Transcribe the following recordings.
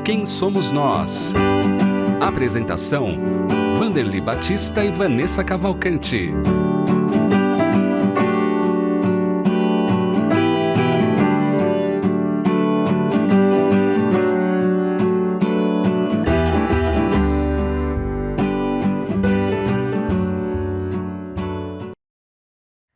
Quem Somos Nós? Apresentação: Vanderly Batista e Vanessa Cavalcante.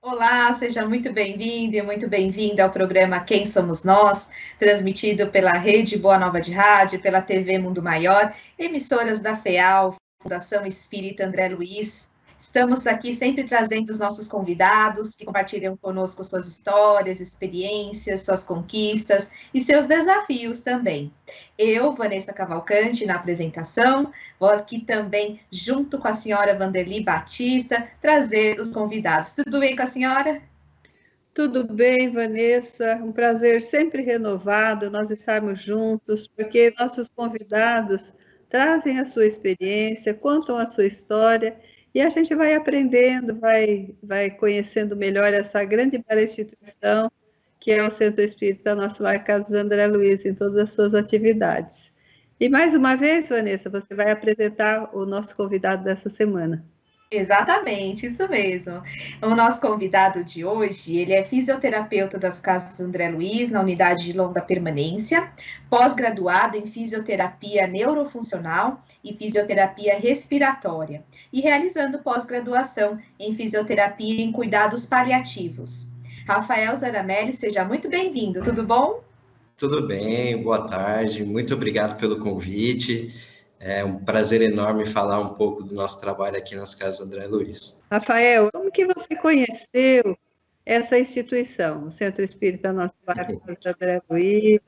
Olá, seja muito bem-vindo e muito bem-vinda ao programa Quem Somos Nós, transmitido pela Rede Boa Nova de Rádio, pela TV Mundo Maior, emissoras da FEAL, Fundação Espírita André Luiz. Estamos aqui sempre trazendo os nossos convidados que compartilham conosco suas histórias, experiências, suas conquistas e seus desafios também. Eu, Vanessa Cavalcante, na apresentação, vou aqui também, junto com a senhora Vanderly Batista, trazer os convidados. Tudo bem com a senhora? Tudo bem, Vanessa. Um prazer sempre renovado nós estarmos juntos, porque nossos convidados trazem a sua experiência, contam a sua história, e a gente vai aprendendo, vai conhecendo melhor essa grande e bela instituição, que é o Centro Espírita Nosso Lar Casa André Luiz, em todas as suas atividades. E mais uma vez, Vanessa, você vai apresentar o nosso convidado dessa semana. Exatamente, isso mesmo. O nosso convidado de hoje, ele é fisioterapeuta das Casas André Luiz, na unidade de longa permanência, pós-graduado em fisioterapia neurofuncional e fisioterapia respiratória, e realizando pós-graduação em fisioterapia em cuidados paliativos. Rafael Zaramelli, seja muito bem-vindo, tudo bom? Tudo bem, boa tarde, muito obrigado pelo convite. É um prazer enorme falar um pouco do nosso trabalho aqui nas Casas André Luiz. Rafael, como que você conheceu essa instituição, o Centro Espírita Nosso Lar Casa André Luiz,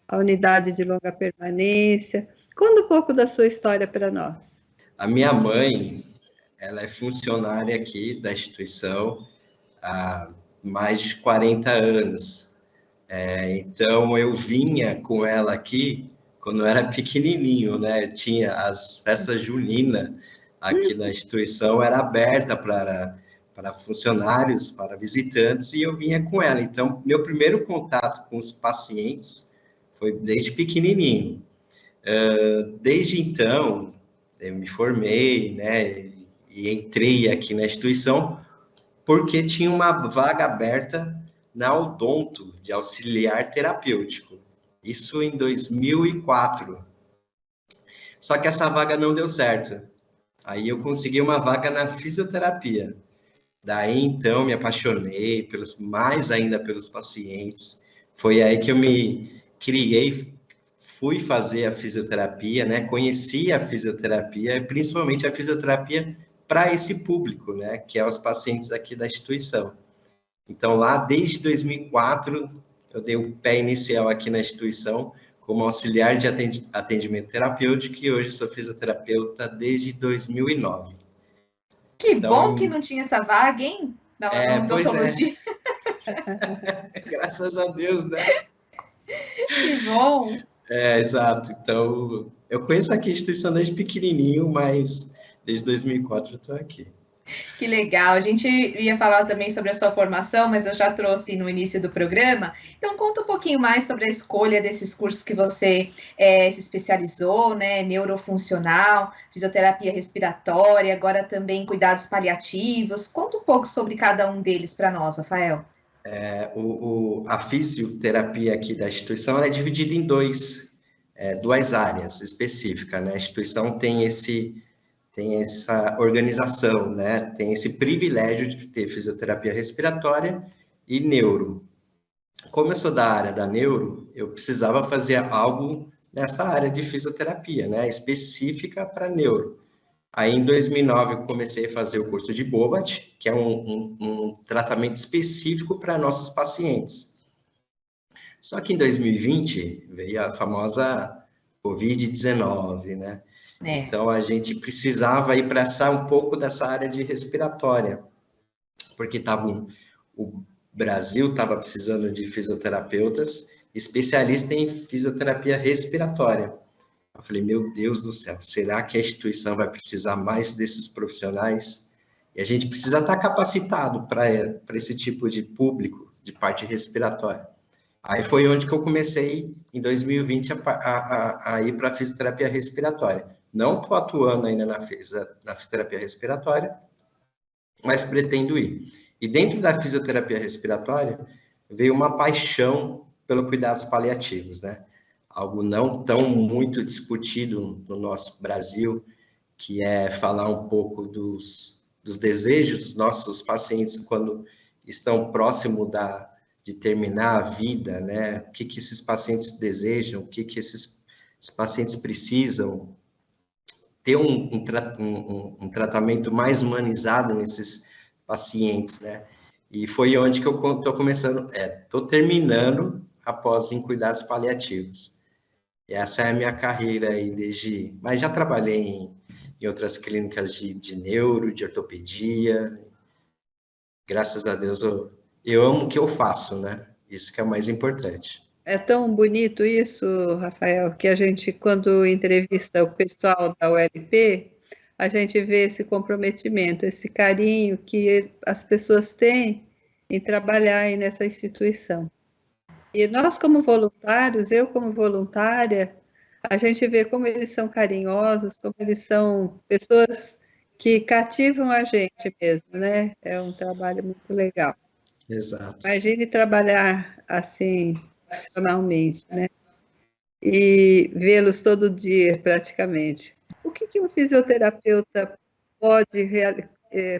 a unidade de longa permanência? Conta um pouco da sua história para nós. A minha mãe, ela é funcionária aqui da instituição há mais de 40 anos. Então, eu vinha com ela aqui quando eu era pequenininho, né? Tinha as festas juninas aqui na instituição, era aberta para funcionários, para visitantes, e eu vinha com ela. Então, meu primeiro contato com os pacientes foi desde pequenininho. Desde então, eu me formei, né? E entrei aqui na instituição porque tinha uma vaga aberta na Odonto, de auxiliar terapêutico. Isso em 2004. Só que essa vaga não deu certo. Aí eu consegui uma vaga na fisioterapia. Daí, então, me apaixonei mais ainda pelos pacientes. Foi aí que eu me criei, fui fazer a fisioterapia, né? Conheci a fisioterapia, principalmente a fisioterapia para esse público, né? Que é os pacientes aqui da instituição. Então, lá desde 2004, eu dei o pé inicial aqui na instituição como auxiliar de atendimento terapêutico, e hoje sou fisioterapeuta desde 2009. Que então, bom que não tinha essa vaga, hein? Na odontologia. Graças a Deus, né? Que bom! Exato. Então, eu conheço aqui a instituição desde pequenininho, mas desde 2004 eu estou aqui. Que legal, a gente ia falar também sobre a sua formação, mas eu já trouxe no início do programa. Então, conta um pouquinho mais sobre a escolha desses cursos que você se especializou, né? Neurofuncional, fisioterapia respiratória, agora também cuidados paliativos. Conta um pouco sobre cada um deles para nós, Rafael. A fisioterapia aqui da instituição é dividida em duas áreas específicas, né? A instituição tem essa organização, né? Tem esse privilégio de ter fisioterapia respiratória e neuro. Como eu sou da área da neuro, eu precisava fazer algo nessa área de fisioterapia, né? Específica para neuro. Aí, em 2009, eu comecei a fazer o curso de Bobat, que é um tratamento específico para nossos pacientes. Só que em 2020 veio a famosa Covid-19, né? Então, a gente precisava ir para um pouco dessa área de respiratória, porque o Brasil estava precisando de fisioterapeutas especialistas em fisioterapia respiratória. Eu falei, meu Deus do céu, será que a instituição vai precisar mais desses profissionais? E a gente precisa estar capacitado para esse tipo de público, de parte respiratória. Aí foi onde que eu comecei, em 2020, a ir para a fisioterapia respiratória. Não estou atuando ainda na fisioterapia respiratória, mas pretendo ir. E dentro da fisioterapia respiratória, veio uma paixão pelo cuidados paliativos, né? Algo não tão muito discutido no nosso Brasil, que é falar um pouco dos desejos dos nossos pacientes quando estão próximo de terminar a vida, né? O que esses pacientes desejam, o que esses pacientes precisam, ter um tratamento mais humanizado nesses pacientes, né? E foi onde que eu estou começando, estou terminando após em cuidados paliativos. E essa é a minha carreira aí mas já trabalhei em outras clínicas de neuro, de ortopedia. Graças a Deus eu amo o que eu faço, né? Isso que é o mais importante. É tão bonito isso, Rafael, que a gente, quando entrevista o pessoal da ULP, a gente vê esse comprometimento, esse carinho que as pessoas têm em trabalhar aí nessa instituição. E nós, como voluntários, eu como voluntária, a gente vê como eles são carinhosos, como eles são pessoas que cativam a gente mesmo, né? É um trabalho muito legal. Exato. Imagine trabalhar assim, profissionalmente, né? E vê-los todo dia, praticamente. O que um fisioterapeuta pode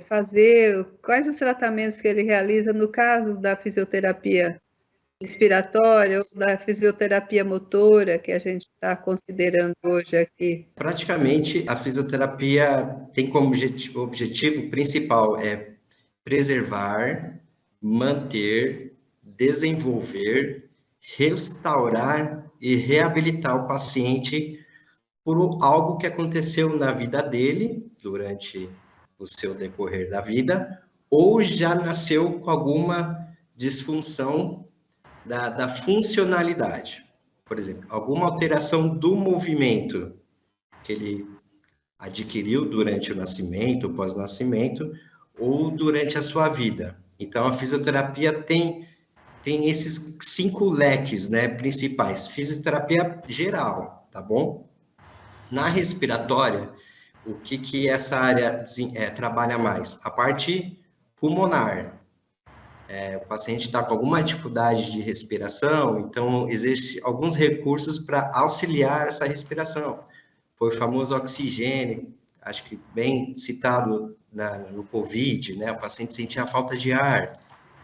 fazer? Quais os tratamentos que ele realiza no caso da fisioterapia respiratória ou da fisioterapia motora, que a gente está considerando hoje aqui? Praticamente, a fisioterapia tem como objetivo principal preservar, manter, desenvolver, restaurar e reabilitar o paciente por algo que aconteceu na vida dele durante o seu decorrer da vida, ou já nasceu com alguma disfunção da funcionalidade. Por exemplo, alguma alteração do movimento que ele adquiriu durante o nascimento, pós-nascimento, ou durante a sua vida. Então, a fisioterapia tem esses 5 leques, né, principais. Fisioterapia geral, tá bom? Na respiratória, o que essa área trabalha mais? A parte pulmonar. O paciente está com alguma dificuldade de respiração, então exerce alguns recursos para auxiliar essa respiração. Foi o famoso oxigênio, acho que bem citado no COVID, né? O paciente sentia falta de ar,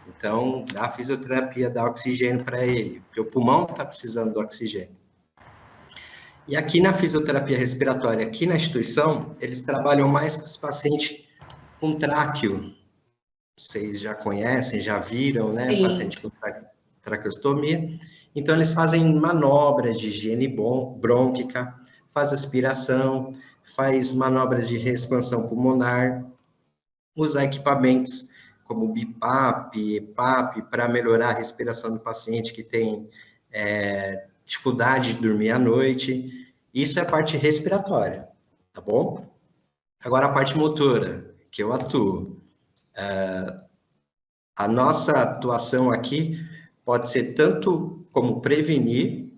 então a fisioterapia dá oxigênio para ele, porque o pulmão está precisando do oxigênio. E aqui na fisioterapia respiratória, aqui na instituição, eles trabalham mais com os pacientes com tráqueo. Vocês já conhecem, já viram, né? Sim. Paciente com traqueostomia. Então, eles fazem manobras de higiene brônquica, faz aspiração, faz manobras de reexpansão pulmonar, usa equipamentos como BiPAP, EPAP, para melhorar a respiração do paciente que tem dificuldade de dormir à noite. Isso é a parte respiratória, tá bom? Agora, a parte motora, que eu atuo. A nossa atuação aqui pode ser tanto como prevenir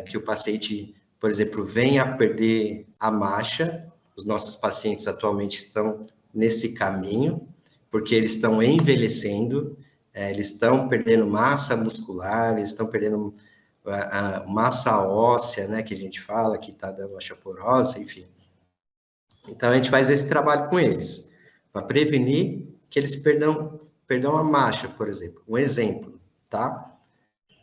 que o paciente, por exemplo, venha a perder a marcha. Os nossos pacientes atualmente estão nesse caminho, porque eles estão envelhecendo, eles estão perdendo massa muscular, eles estão perdendo a massa óssea, né, que a gente fala, que está dando osteoporose, enfim. Então, a gente faz esse trabalho com eles, para prevenir que eles perdam a marcha, por exemplo. Um exemplo, tá?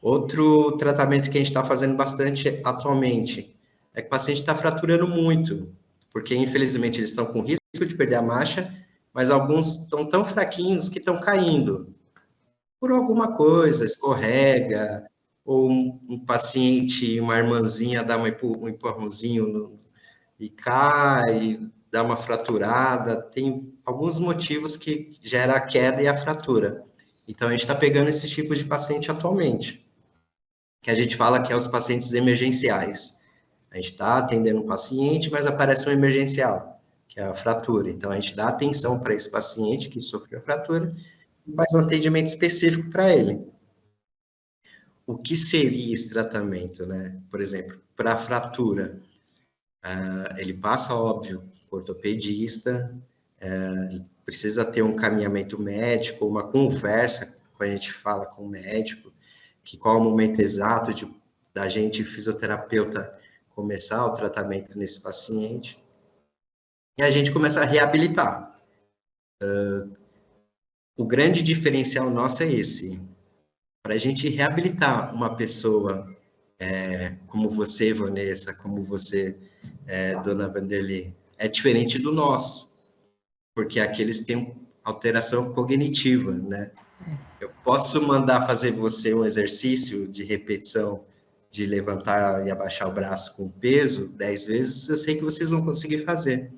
Outro tratamento que a gente está fazendo bastante atualmente é que o paciente está fraturando muito, porque, infelizmente, eles estão com risco de perder a marcha, mas alguns estão tão fraquinhos que estão caindo. Por alguma coisa, escorrega, ou um paciente, uma irmãzinha dá um empurrãozinho e cai, dá uma fraturada. Tem alguns motivos que gera a queda e a fratura. Então, a gente está pegando esses tipos de paciente atualmente, que a gente fala que é os pacientes emergenciais. A gente está atendendo um paciente, mas aparece um emergencial, que é a fratura. Então, a gente dá atenção para esse paciente que sofreu a fratura e faz um atendimento específico para ele. o que seria esse tratamento, né? Por exemplo, para a fratura, ele passa, óbvio, ortopedista, precisa ter um caminhamento médico, uma conversa, quando a gente fala com o médico, que qual é o momento exato da gente, fisioterapeuta, começar o tratamento nesse paciente, e a gente começa a reabilitar. O grande diferencial nosso é esse, para a gente reabilitar uma pessoa como você, Vanessa, como você, dona Vanderlei, é diferente do nosso, porque aqueles têm alteração cognitiva, né? Eu posso mandar fazer você um exercício de repetição de levantar e abaixar o braço com peso 10 vezes, eu sei que vocês vão conseguir fazer.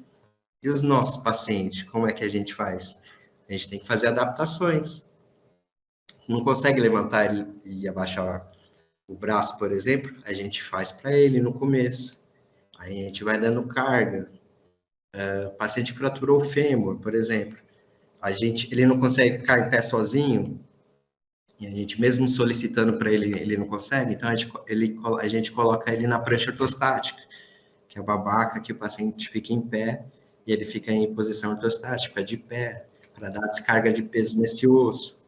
E os nossos pacientes, como é que a gente faz? A gente tem que fazer adaptações. Não consegue levantar e abaixar o braço, por exemplo, a gente faz para ele no começo. Aí a gente vai dando carga. Paciente que fraturou o fêmur, por exemplo. Ele não consegue ficar em pé sozinho, e a gente mesmo solicitando para ele, ele não consegue, então a gente coloca ele na prancha ortostática, que é uma maca que o paciente fica em pé, e ele fica em posição ortostática, de pé, para dar descarga de peso nesse osso,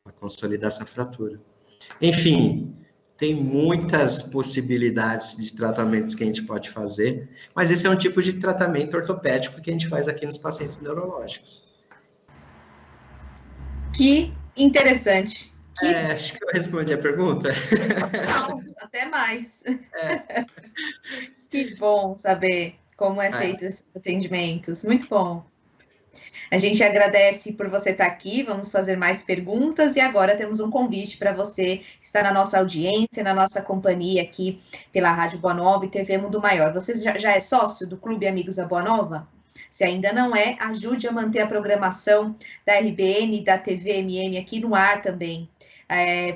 para consolidar essa fratura. Enfim, tem muitas possibilidades de tratamentos que a gente pode fazer, mas esse é um tipo de tratamento ortopédico que a gente faz aqui nos pacientes neurológicos. Que interessante. Acho que eu respondi a pergunta. Não, até mais. Que bom saber como é feito esses atendimentos. Muito bom. A gente agradece por você estar aqui, vamos fazer mais perguntas e agora temos um convite para você que está na nossa audiência, na nossa companhia aqui pela Rádio Boa Nova e TV Mundo Maior. Você já é sócio do Clube Amigos da Boa Nova? Se ainda não é, ajude a manter a programação da RBN e da TV MM aqui no ar também.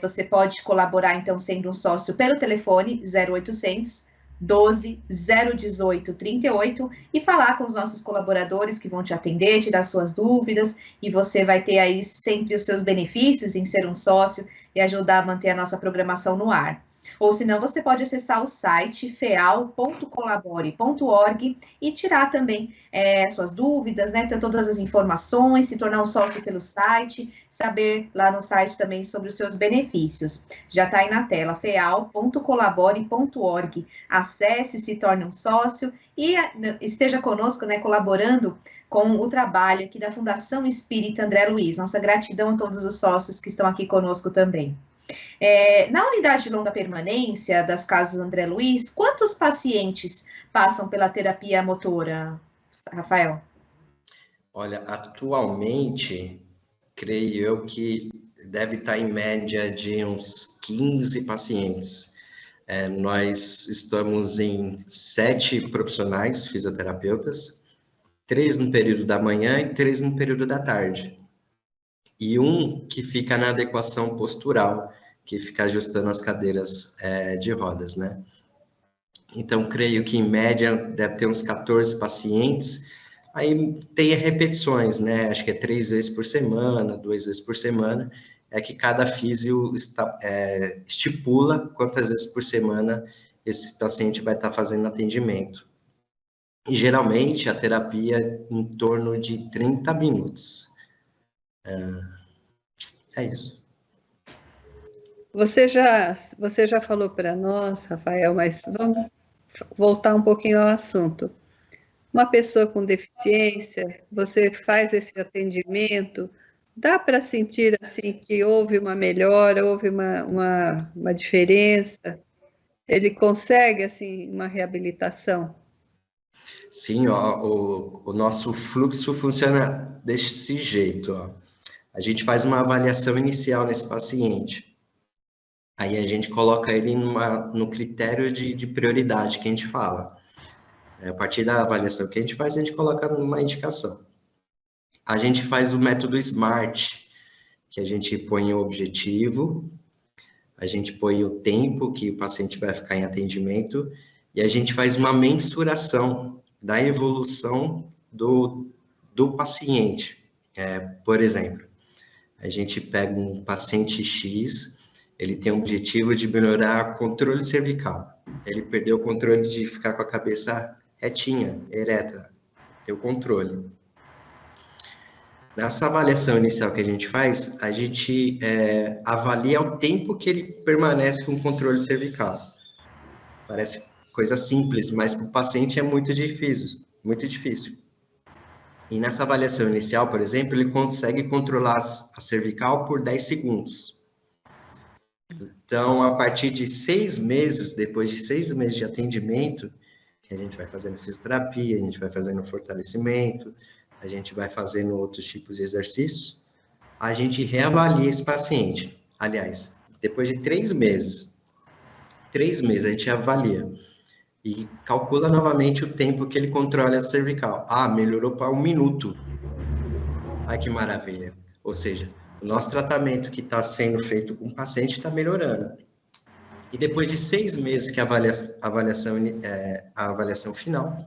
Você pode colaborar, então, sendo um sócio pelo telefone 0800 12 018 38 e falar com os nossos colaboradores que vão te atender, tirar suas dúvidas, e você vai ter aí sempre os seus benefícios em ser um sócio e ajudar a manter a nossa programação no ar. Ou senão você pode acessar o site feal.colabore.org e tirar também suas dúvidas, né? Ter todas as informações, se tornar um sócio pelo site, saber lá no site também sobre os seus benefícios. Já está aí na tela, feal.colabore.org. Acesse, se torne um sócio e esteja conosco, né, colaborando com o trabalho aqui da Fundação Espírita André Luiz. Nossa gratidão a todos os sócios que estão aqui conosco também. Na unidade de longa permanência das casas André Luiz, quantos pacientes passam pela terapia motora, Rafael? Olha, atualmente, creio eu que deve estar em média de uns 15 pacientes. Nós estamos em 7 profissionais fisioterapeutas, 3 no período da manhã e 3 no período da tarde. E um que fica na adequação postural, que fica ajustando as cadeiras de rodas, né? Então, creio que em média deve ter uns 14 pacientes. Aí tem repetições, né? Acho que é 3 vezes por semana, 2 vezes por semana. É que cada físio estipula quantas vezes por semana esse paciente vai estar fazendo atendimento. E geralmente a terapia é em torno de 30 minutos. É isso. Você já falou para nós, Rafael, mas vamos voltar um pouquinho ao assunto. Uma pessoa com deficiência, você faz esse atendimento, dá para sentir assim que houve uma melhora, houve uma diferença? Ele consegue assim uma reabilitação? Sim, o nosso fluxo funciona desse jeito, ó. A gente faz uma avaliação inicial nesse paciente. Aí a gente coloca ele no critério de prioridade que a gente fala. A partir da avaliação que a gente faz, a gente coloca numa indicação. A gente faz o método SMART, que a gente põe o objetivo, a gente põe o tempo que o paciente vai ficar em atendimento e a gente faz uma mensuração da evolução do paciente. Por exemplo, a gente pega um paciente X, ele tem o objetivo de melhorar o controle cervical. Ele perdeu o controle de ficar com a cabeça retinha, ereta, ter o controle. Nessa avaliação inicial que a gente faz, a gente avalia o tempo que ele permanece com o controle cervical. Parece coisa simples, mas para o paciente é muito difícil, muito difícil. E nessa avaliação inicial, por exemplo, ele consegue controlar a cervical por 10 segundos. Então, a partir de 6 meses, depois de 6 meses de atendimento, que a gente vai fazendo fisioterapia, a gente vai fazendo fortalecimento, a gente vai fazendo outros tipos de exercícios, a gente reavalia esse paciente. Aliás, depois de 3 meses a gente avalia e calcula novamente o tempo que ele controla a cervical. Ah, melhorou para 1 minuto. Ai, que maravilha. Ou seja, o nosso tratamento que está sendo feito com o paciente está melhorando. E depois de 6 meses que a avaliação final,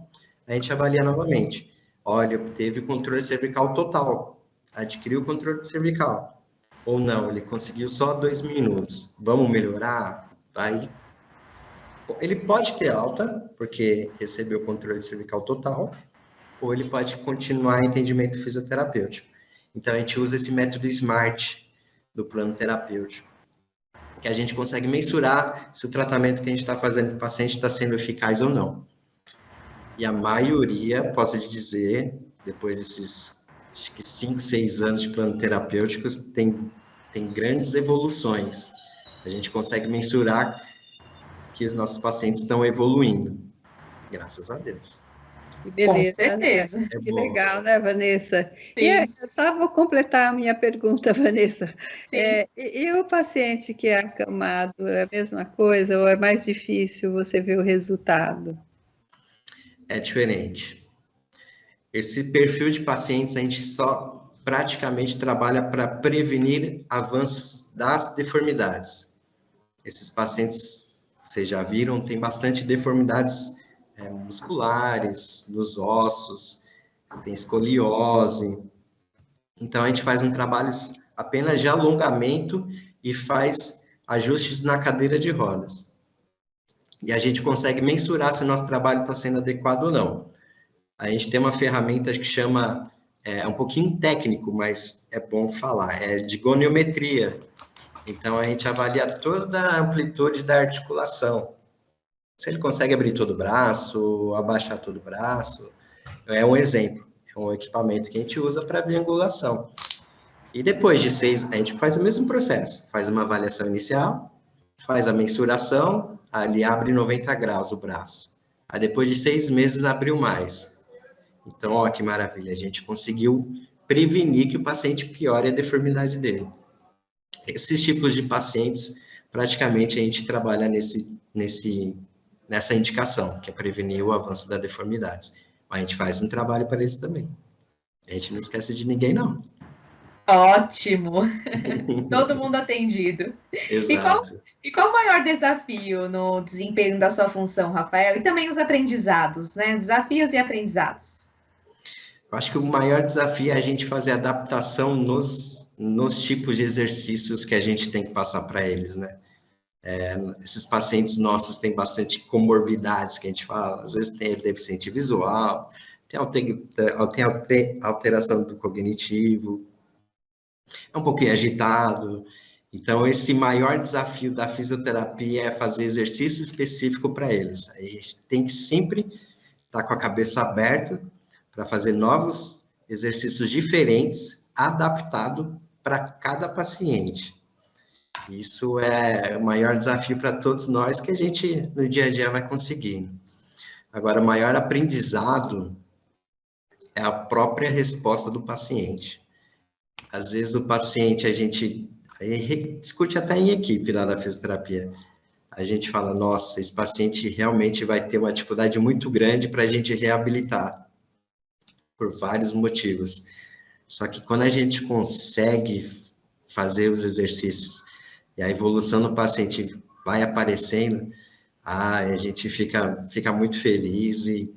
a gente avalia novamente. Olha, teve controle cervical total, adquiriu o controle cervical. Ou não, ele conseguiu só 2 minutos. Vamos melhorar? Aí, ele pode ter alta, porque recebeu o controle cervical total, ou ele pode continuar em atendimento fisioterapêutico. Então, a gente usa esse método SMART do plano terapêutico, que a gente consegue mensurar se o tratamento que a gente está fazendo para o paciente está sendo eficaz ou não. E a maioria, posso te dizer, depois desses, acho que 5, 6 anos de plano terapêuticos, tem grandes evoluções. A gente consegue mensurar que os nossos pacientes estão evoluindo, graças a Deus. Que beleza, com certeza. Né? Que legal, né, Vanessa? Sim. E só vou completar a minha pergunta, Vanessa. E o paciente que é acamado, é a mesma coisa ou é mais difícil você ver o resultado? É diferente. Esse perfil de pacientes a gente só praticamente trabalha para prevenir avanços das deformidades. Esses pacientes, vocês já viram, tem bastante deformidades musculares, nos ossos, tem escoliose. Então, a gente faz um trabalho apenas de alongamento e faz ajustes na cadeira de rodas. E a gente consegue mensurar se o nosso trabalho está sendo adequado ou não. A gente tem uma ferramenta que chama, é um pouquinho técnico, mas é bom falar, é de goniometria. Então, a gente avalia toda a amplitude da articulação. Se ele consegue abrir todo o braço, abaixar todo o braço, é um exemplo, é um equipamento que a gente usa para triangulação. E depois de 6, a gente faz o mesmo processo, faz uma avaliação inicial, faz a mensuração, ali abre 90 graus o braço. Aí depois de 6 meses abriu mais. Então, ó, que maravilha, a gente conseguiu prevenir que o paciente piore a deformidade dele. Esses tipos de pacientes, praticamente a gente trabalha nessa indicação, que é prevenir o avanço da deformidade. Mas a gente faz um trabalho para eles também. A gente não esquece de ninguém, não. Ótimo! Todo mundo atendido. Exato. E qual o maior desafio no desempenho da sua função, Rafael? E também os aprendizados, né? Desafios e aprendizados. Eu acho que o maior desafio é a gente fazer adaptação nos tipos de exercícios que a gente tem que passar para eles, né? Esses pacientes nossos têm bastante comorbidades, que a gente fala, às vezes tem deficiente visual, tem alteração do cognitivo, é um pouquinho agitado. Então, esse maior desafio da fisioterapia é fazer exercício específico para eles. A gente tem que sempre estar com a cabeça aberta para fazer novos exercícios diferentes, adaptado para cada paciente. Isso é o maior desafio para todos nós que a gente, no dia a dia, vai conseguindo. Agora, o maior aprendizado é a própria resposta do paciente. Às vezes, o paciente, a gente discute até em equipe lá da fisioterapia. A gente fala, nossa, esse paciente realmente vai ter uma dificuldade muito grande para a gente reabilitar, por vários motivos. Só que quando a gente consegue fazer os exercícios e a evolução do paciente vai aparecendo, a gente fica muito feliz e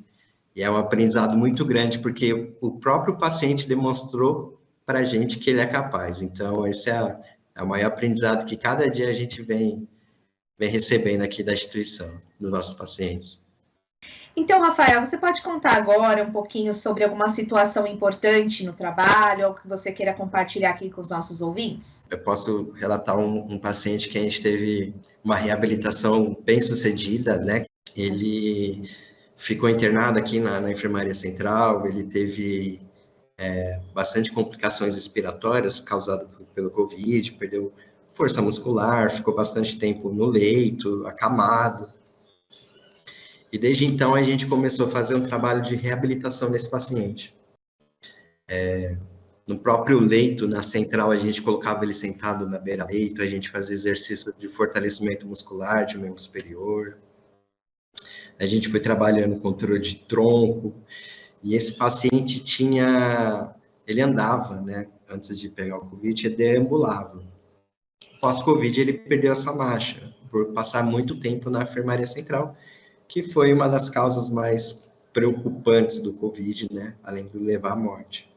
é um aprendizado muito grande, porque o próprio paciente demonstrou para a gente que ele é capaz. Então, essa é É o maior aprendizado que cada dia a gente vem recebendo aqui da instituição, dos nossos pacientes. Então, Rafael, você pode contar agora um pouquinho sobre alguma situação importante no trabalho, algo que você queira compartilhar aqui com os nossos ouvintes? Eu posso relatar um paciente que a gente teve uma reabilitação bem sucedida, né? Ele ficou internado aqui na enfermaria central, ele teve bastante complicações respiratórias causadas pelo Covid, perdeu força muscular, ficou bastante tempo no leito, acamado. E desde então a gente começou a fazer um trabalho de reabilitação desse paciente. No próprio leito, na central, a gente colocava ele sentado na beira-leito, a gente fazia exercício de fortalecimento muscular de membro superior. A gente foi trabalhando controle de tronco, e esse paciente ele andava, né? Antes de pegar o Covid, ele deambulava. Pós-Covid, ele perdeu essa marcha, por passar muito tempo na enfermaria central, que foi uma das causas mais preocupantes do Covid, né? Além de levar à morte.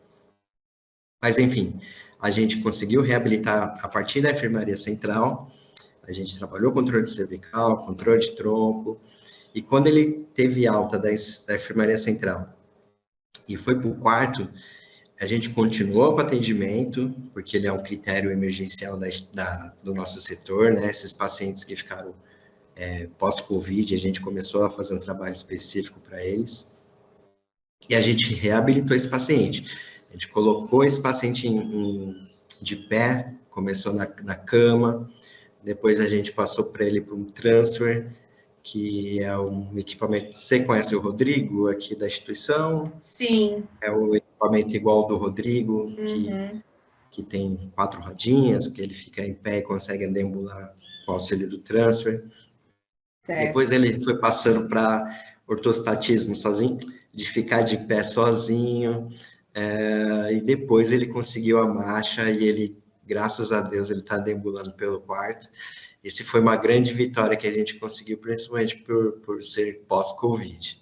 Mas, enfim, a gente conseguiu reabilitar a partir da enfermaria central, a gente trabalhou controle cervical, controle de tronco, e quando ele teve alta da enfermaria central e foi para o quarto, a gente continuou com o atendimento, porque ele é um critério emergencial do nosso setor, né? Esses pacientes que ficaram pós-Covid, a gente começou a fazer um trabalho específico para eles, e a gente reabilitou esse paciente. A gente colocou esse paciente de pé, começou na cama, depois a gente passou para ele para um transfer, que é um equipamento... Você conhece o Rodrigo, aqui da instituição? Sim. É o equipamento igual do Rodrigo, que tem 4 rodinhas, que ele fica em pé e consegue deambular com o auxílio do transfer. Certo. Depois ele foi passando para ortostatismo sozinho, de ficar de pé sozinho, e depois ele conseguiu a marcha e ele, graças a Deus, ele está deambulando pelo quarto. Esse foi uma grande vitória que a gente conseguiu, principalmente por ser pós-Covid.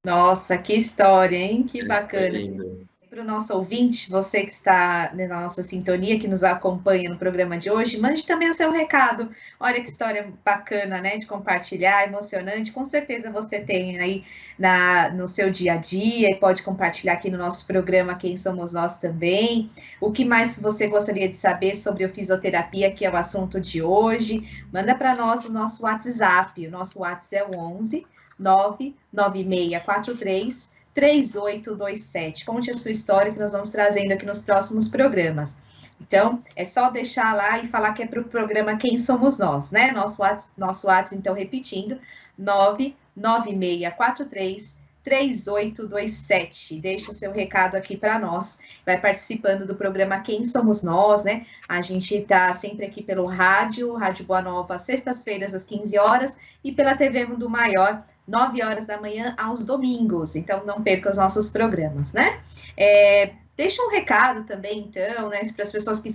Nossa, que história, hein? Que bacana. Lindo. Para o nosso ouvinte, você que está na nossa sintonia, que nos acompanha no programa de hoje, mande também o seu recado. Olha que história bacana, né? De compartilhar, emocionante. Com certeza você tem aí no seu dia a dia e pode compartilhar aqui no nosso programa Quem Somos Nós também. O que mais você gostaria de saber sobre a fisioterapia, que é o assunto de hoje? Manda para nós o nosso WhatsApp. O nosso WhatsApp é o 11 99643 3827. Conte a sua história que nós vamos trazendo aqui nos próximos programas. Então, é só deixar lá e falar que é para o programa Quem Somos Nós, né? Nosso WhatsApp, então, repetindo, 99643 3827. Deixa o seu recado aqui para nós. Vai participando do programa Quem Somos Nós, né? A gente está sempre aqui pelo Rádio Boa Nova, sextas-feiras, às 15 horas, e pela TV Mundo Maior, 9 horas da manhã aos domingos. Então, não perca os nossos programas, né? Deixa um recado também, então, né, para as pessoas que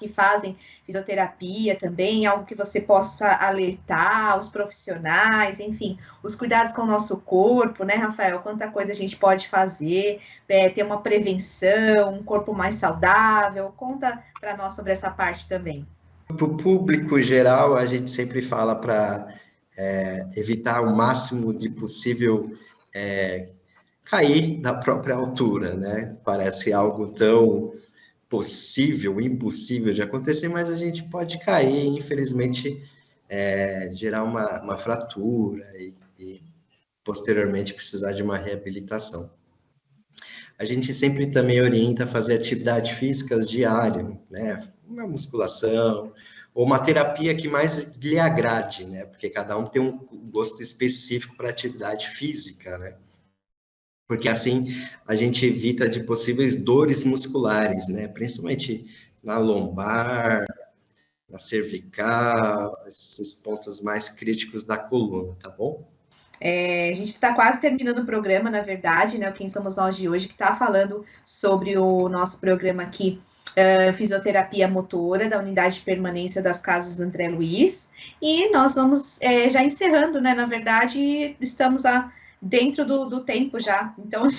fazem fisioterapia também, algo que você possa alertar, os profissionais, enfim, os cuidados com o nosso corpo, né, Rafael? Quanta coisa a gente pode fazer, ter uma prevenção, um corpo mais saudável. Conta para nós sobre essa parte também. Para o público geral, a gente sempre fala para evitar o máximo de possível cair da própria altura, né? Parece algo tão impossível de acontecer, mas a gente pode cair e, infelizmente, gerar uma fratura e posteriormente precisar de uma reabilitação. A gente sempre também orienta a fazer atividade física diária, né? Uma musculação, ou uma terapia que mais lhe agrade, né? Porque cada um tem um gosto específico para atividade física, né? Porque assim a gente evita de possíveis dores musculares, né? Principalmente na lombar, na cervical, esses pontos mais críticos da coluna, tá bom? A gente está quase terminando o programa, na verdade, né? O Quem Somos Nós de hoje, que está falando sobre o nosso programa aqui, fisioterapia motora da unidade de permanência das Casas André Luiz, e nós vamos já encerrando, né? Na verdade, estamos dentro do tempo já, então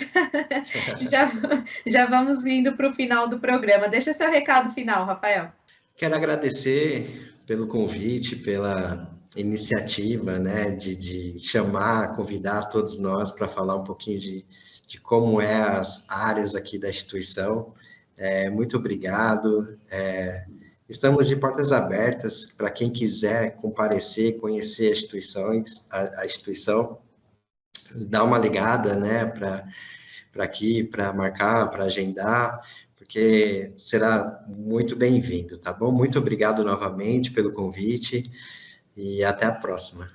já vamos indo para o final do programa. Deixa seu recado final, Rafael. Quero agradecer pelo convite, pela iniciativa, né, de chamar, convidar todos nós para falar um pouquinho de como é as áreas aqui da instituição. Muito obrigado. Estamos de portas abertas para quem quiser comparecer, conhecer a instituição, dá uma ligada, né, para aqui, para marcar, para agendar, porque será muito bem-vindo, tá bom? Muito obrigado novamente pelo convite e até a próxima.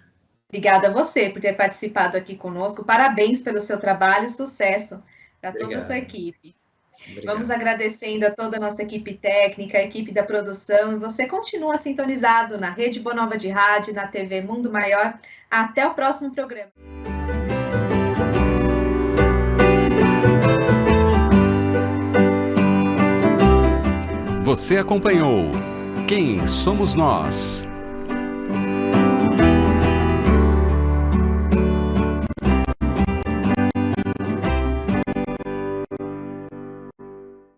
Obrigada a você por ter participado aqui conosco. Parabéns pelo seu trabalho e sucesso para toda a sua equipe. Obrigado. Vamos agradecendo a toda a nossa equipe técnica, a equipe da produção. E você continua sintonizado na Rede Boa Nova de Rádio, na TV Mundo Maior. Até o próximo programa. Você acompanhou Quem Somos Nós?